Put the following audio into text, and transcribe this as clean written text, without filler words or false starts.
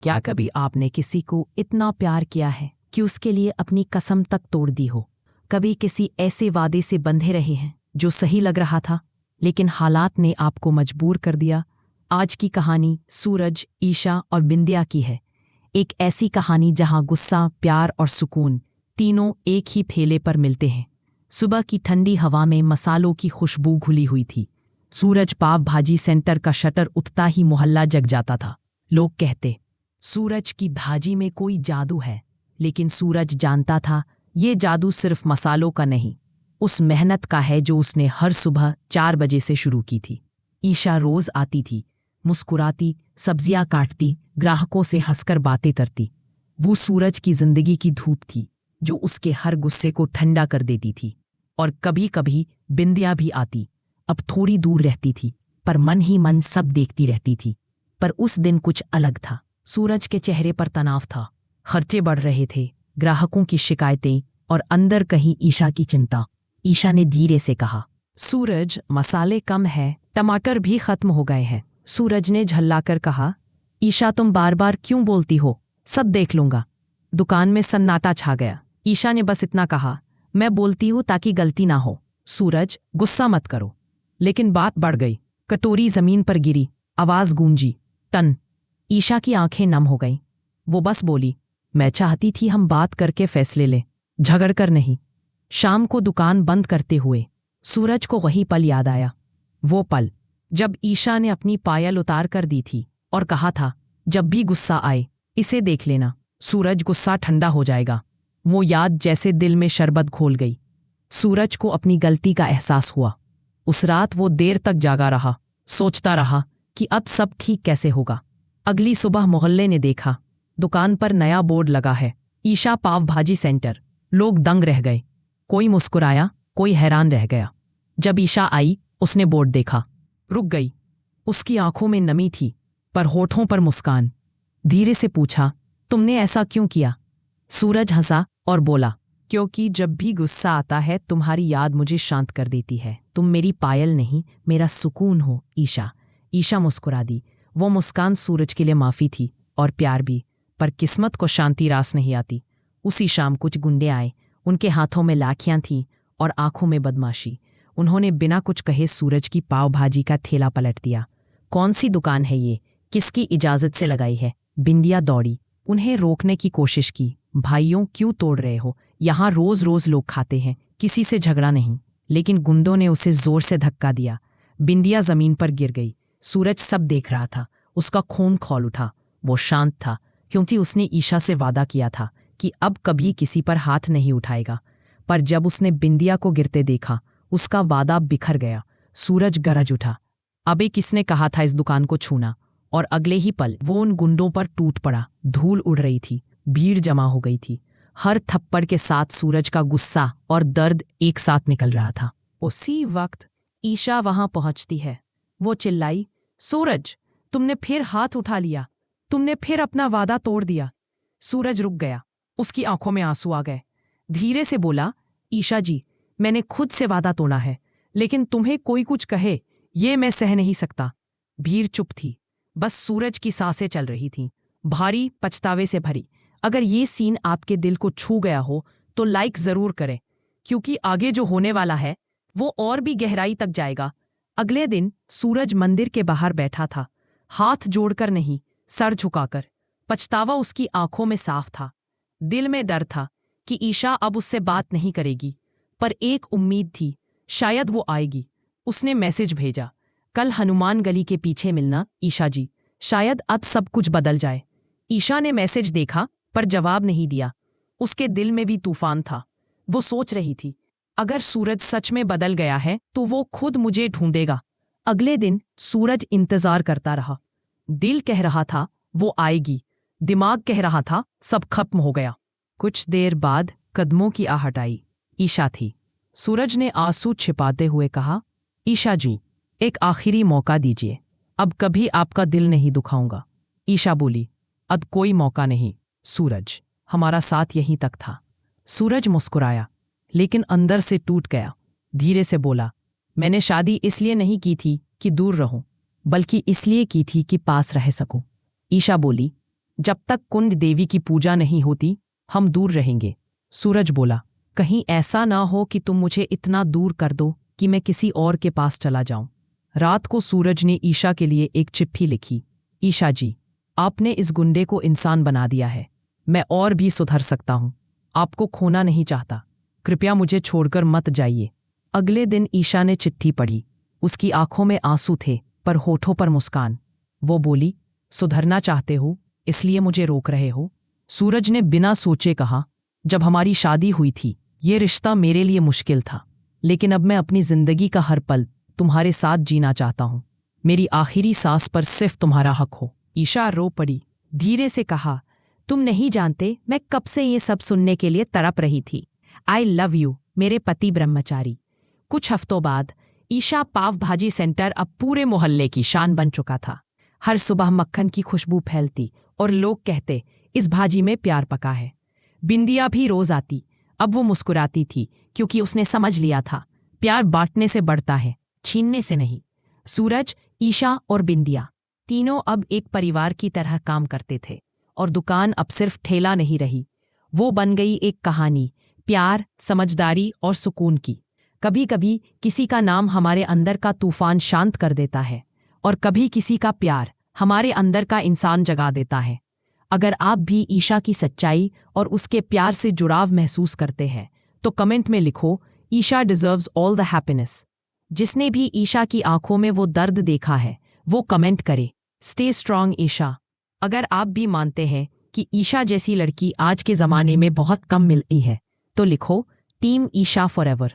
क्या कभी आपने किसी को इतना प्यार किया है कि उसके लिए अपनी कसम तक तोड़ दी हो? कभी किसी ऐसे वादे से बंधे रहे हैं जो सही लग रहा था लेकिन हालात ने आपको मजबूर कर दिया? आज की कहानी सूरज, ईशा और बिंदिया की है। एक ऐसी कहानी जहां गुस्सा, प्यार और सुकून तीनों एक ही ठेले पर मिलते हैं। सुबह की ठंडी हवा में मसालों की खुशबू घुली हुई थी। सूरज पाव भाजी सेंटर का शटर उठता ही मोहल्ला जग जाता था। लोग कहते, सूरज की भाजी में कोई जादू है। लेकिन सूरज जानता था ये जादू सिर्फ मसालों का नहीं, उस मेहनत का है जो उसने हर सुबह 4 बजे से शुरू की थी। ईशा रोज आती थी, मुस्कुराती, सब्जियां काटती, ग्राहकों से हंसकर बातें करती। वो सूरज की जिंदगी की धूप थी जो उसके हर गुस्से को ठंडा कर देती थी। और कभी कभी बिंदिया भी आती। अब थोड़ी दूर रहती थी पर मन ही मन सब देखती रहती थी। पर उस दिन कुछ अलग था। सूरज के चेहरे पर तनाव था। खर्चे बढ़ रहे थे, ग्राहकों की शिकायतें और अंदर कहीं ईशा की चिंता। ईशा ने धीरे से कहा, सूरज, मसाले कम है, टमाटर भी खत्म हो गए हैं। सूरज ने झल्लाकर कहा, ईशा तुम बार बार क्यों बोलती हो? सब देख लूंगा। दुकान में सन्नाटा छा गया। ईशा ने बस इतना कहा, मैं बोलती हूँ ताकि गलती ना हो। सूरज, गुस्सा मत करो। लेकिन बात बढ़ गई। कटोरी जमीन पर गिरी, आवाज गूंजी, टन। ईशा की आंखें नम हो गईं। वो बस बोली, मैं चाहती थी हम बात करके फैसले लें, झगड़ कर नहीं। शाम को दुकान बंद करते हुए सूरज को वही पल याद आया। वो पल जब ईशा ने अपनी पायल उतार कर दी थी और कहा था, जब भी गुस्सा आए इसे देख लेना, सूरज गुस्सा ठंडा हो जाएगा। वो याद जैसे दिल में शरबत घोल गई। सूरज को अपनी गलती का एहसास हुआ। उस रात वो देर तक जागा रहा, सोचता रहा कि अब सब ठीक कैसे होगा। अगली सुबह मोहल्ले ने देखा, दुकान पर नया बोर्ड लगा है, ईशा पाव भाजी सेंटर। लोग दंग रह गए। कोई मुस्कुराया, कोई हैरान रह गया। जब ईशा आई, उसने बोर्ड देखा, रुक गई। उसकी आंखों में नमी थी पर होठों पर मुस्कान। धीरे से पूछा, तुमने ऐसा क्यों किया? सूरज हंसा और बोला, क्योंकि जब भी गुस्सा आता है तुम्हारी याद मुझे शांत कर देती है। तुम मेरी पायल नहीं, मेरा सुकून हो ईशा। ईशा मुस्कुरा दी। वो मुस्कान सूरज के लिए माफी थी और प्यार भी। पर किस्मत को शांति रास नहीं आती। उसी शाम कुछ गुंडे आए। उनके हाथों में लाठियां थीं और आंखों में बदमाशी। उन्होंने बिना कुछ कहे सूरज की पाव भाजी का ठेला पलट दिया। कौन सी दुकान है ये? किसकी इजाजत से लगाई है? बिंदिया दौड़ी, उन्हें रोकने की कोशिश की। भाइयों, क्यों तोड़ रहे हो? यहाँ रोज रोज लोग खाते हैं, किसी से झगड़ा नहीं। लेकिन गुंडों ने उसे जोर से धक्का दिया। बिंदिया जमीन पर गिर गई। सूरज सब देख रहा था। उसका खून खौल उठा। वो शांत था क्योंकि उसने ईशा से वादा किया था कि अब कभी किसी पर हाथ नहीं उठाएगा। पर जब उसने बिंदिया को गिरते देखा, उसका वादा बिखर गया। सूरज गरज उठा, अबे किसने कहा था इस दुकान को छूना? और अगले ही पल वो उन गुंडों पर टूट पड़ा। धूल उड़ रही थी, भीड़ जमा हो गई थी। हर थप्पड़ के साथ सूरज का गुस्सा और दर्द एक साथ निकल रहा था। उसी वक्त ईशा वहां पहुंचती है। वो चिल्लाई, सूरज, तुमने फिर हाथ उठा लिया, तुमने फिर अपना वादा तोड़ दिया। सूरज रुक गया, उसकी आंखों में आंसू आ गए। धीरे से बोला, ईशा जी, मैंने खुद से वादा तोड़ा है, लेकिन तुम्हें कोई कुछ कहे ये मैं सह नहीं सकता। भीड़ चुप थी, बस सूरज की सांसें चल रही थीं, भारी, पछतावे से भरी। अगर ये सीन आपके दिल को छू गया हो तो लाइक जरूर करें, क्योंकि आगे जो होने वाला है वो और भी गहराई तक जाएगा। अगले दिन सूरज मंदिर के बाहर बैठा था, हाथ जोड़कर नहीं, सर झुकाकर। पछतावा उसकी आंखों में साफ था। दिल में डर था कि ईशा अब उससे बात नहीं करेगी, पर एक उम्मीद थी, शायद वो आएगी। उसने मैसेज भेजा, कल हनुमान गली के पीछे मिलना ईशा जी, शायद अब सब कुछ बदल जाए। ईशा ने मैसेज देखा पर जवाब नहीं दिया। उसके दिल में भी तूफान था। वो सोच रही थी, अगर सूरज सच में बदल गया है तो वो खुद मुझे ढूंढेगा। अगले दिन सूरज इंतजार करता रहा। दिल कह रहा था वो आएगी, दिमाग कह रहा था सब खत्म हो गया। कुछ देर बाद कदमों की आहट आई। ईशा थी। सूरज ने आंसू छिपाते हुए कहा, ईशा जी, एक आखिरी मौका दीजिए, अब कभी आपका दिल नहीं दुखाऊंगा। ईशा बोली, अब कोई मौका नहीं सूरज, हमारा साथ यहीं तक था। सूरज मुस्कुराया लेकिन अंदर से टूट गया। धीरे से बोला, मैंने शादी इसलिए नहीं की थी कि दूर रहूं, बल्कि इसलिए की थी कि पास रह सकूं। ईशा बोली, जब तक कुंड देवी की पूजा नहीं होती हम दूर रहेंगे। सूरज बोला, कहीं ऐसा ना हो कि तुम मुझे इतना दूर कर दो कि मैं किसी और के पास चला जाऊं। रात को सूरज ने ईशा के लिए एक चिट्ठी लिखी। ईशा जी, आपने इस गुंडे को इंसान बना दिया है। मैं और भी सुधर सकता हूं। आपको खोना नहीं चाहता। कृपया मुझे छोड़कर मत जाइए। अगले दिन ईशा ने चिट्ठी पढ़ी। उसकी आंखों में आंसू थे पर होठों पर मुस्कान। वो बोली, सुधरना चाहते हो इसलिए मुझे रोक रहे हो? सूरज ने बिना सोचे कहा, जब हमारी शादी हुई थी ये रिश्ता मेरे लिए मुश्किल था, लेकिन अब मैं अपनी जिंदगी का हर पल तुम्हारे साथ जीना चाहता हूं। मेरी आखिरी सांस पर सिर्फ तुम्हारा हक हो। ईशा रो पड़ी। धीरे से कहा, तुम नहीं जानते मैं कब से ये सब सुनने के लिए तड़प रही थी। आई लव यू मेरे पति ब्रह्मचारी। कुछ हफ्तों बाद ईशा पाव भाजी सेंटर अब पूरे मोहल्ले की शान बन चुका था। हर सुबह मक्खन की खुशबू फैलती और लोग कहते, इस भाजी में प्यार पका है। बिंदिया भी रोज आती। अब वो मुस्कुराती थी क्योंकि उसने समझ लिया था, प्यार बांटने से बढ़ता है, छीनने से नहीं। सूरज, ईशा और बिंदिया तीनों अब एक परिवार की तरह काम करते थे और दुकान अब सिर्फ ठेला नहीं रही, वो बन गई एक कहानी, प्यार, समझदारी और सुकून की। कभी कभी किसी का नाम हमारे अंदर का तूफान शांत कर देता है और कभी किसी का प्यार हमारे अंदर का इंसान जगा देता है। अगर आप भी ईशा की सच्चाई और उसके प्यार से जुड़ाव महसूस करते हैं तो कमेंट में लिखो, Isha deserves all the happiness. जिसने भी ईशा की आंखों में वो दर्द देखा है वो कमेंट करे, स्टे स्ट्रांग ईशा। अगर आप भी मानते हैं कि ईशा जैसी लड़की आज के ज़माने में बहुत कम मिलती है तो लिखो, टीम ईशा फॉरएवर।